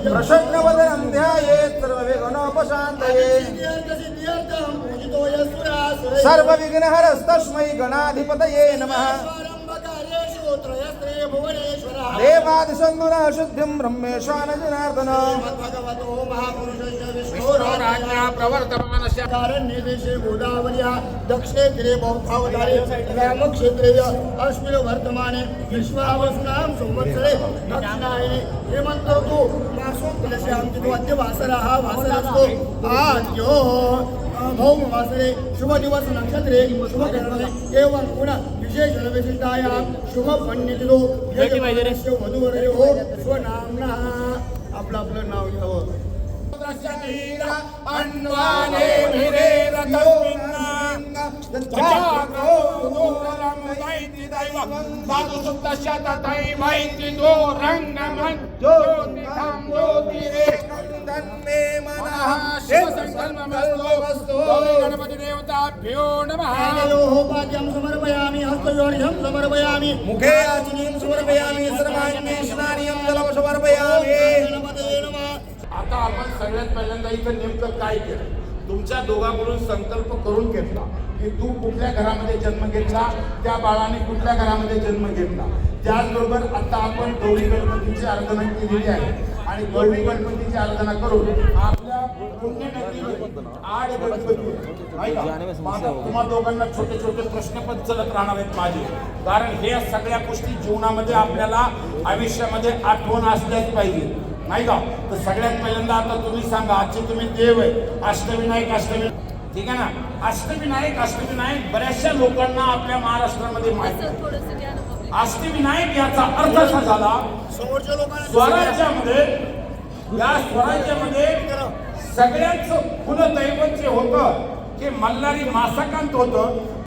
प्रसन्नवदनं ध्यायेत् सर्वविघ्नोपशान्तये सर्वविघ्नहरस्तस्मै गणाधिपतये नमः देवादिशन्नुना शुद्धिं ब्रह्मेशान जनार्दन प्रवर्तमानस्य कारण्यदेशे गोदावर्या दक्षिणे तीरे बौद्धावतारे रामक्षेत्रे अस्मिन् वर्तमाने विश्वावसुनां संवत्सरे दक्षिणायने हेमन्त ऋतु मासोत्तरस्यां द्वितीयवासरः वासरस्तु आद्यो भौमवासरे शुभदिवस नक्षत्रे शुभकर्मणे एवं पुनः विशेष विशिष्टायां शुभपण्यतिथो यजमानस्य वधूवरयोः स्वनाम्नः आपलं नाव घ्यावं अन्वाने भिरेर तस्मिन्ना माहिती दैव दादू सुप्तस्य तथैवैति दो रंगमन ज्योतिषां ज्योतिरे तन्मे मनः शिवसंकल्पमस्तु गौरी गणपति देवताभ्यो नमः पाद्यं समर्पयामि हस्तयोनिं समर्पयामि मुखे आचनीं समर्पयामि सर्वाण्ये स्नानियं जलं समर्पयामि आता आपण सगळ्यात पहिल्यांदा इथं नेमकं काय केलं तुमच्या दोघांकडून संकल्प करून घेतला की तू कुठल्या घरामध्ये जन्म घेतला त्या बाळाने कुठल्या घरामध्ये जन्म घेतला त्याचबरोबर आता आपण गौरी गणपतीची आराधना केलेली आहे आणि गौरी गणपतीची आराधना करून आपल्या पुण्यनगरीमध्ये आड गणपती तुम्हा दोघांना छोटे छोटे प्रश्न पण चलत राहणार आहेत माझे कारण हे सगळ्या गोष्टी जीवनामध्ये आपल्याला आयुष्यामध्ये आठवण असल्याच पाहिजे नाही का तर सगळ्यात पहिल्यांदा आता तुम्ही सांगा आजचे तुम्ही देव आहे अष्टविनायक ठीक आहे ना अष्टविनायक बऱ्याचशा लोकांना आपल्या महाराष्ट्रामध्ये माहिती अष्टविनायक याचा अर्थ असा झाला स्वराज्यामध्ये या स्वराज्यामध्ये सगळ्याच कुलदैवत जे होतं ते मल्हारी मासाकांत होतं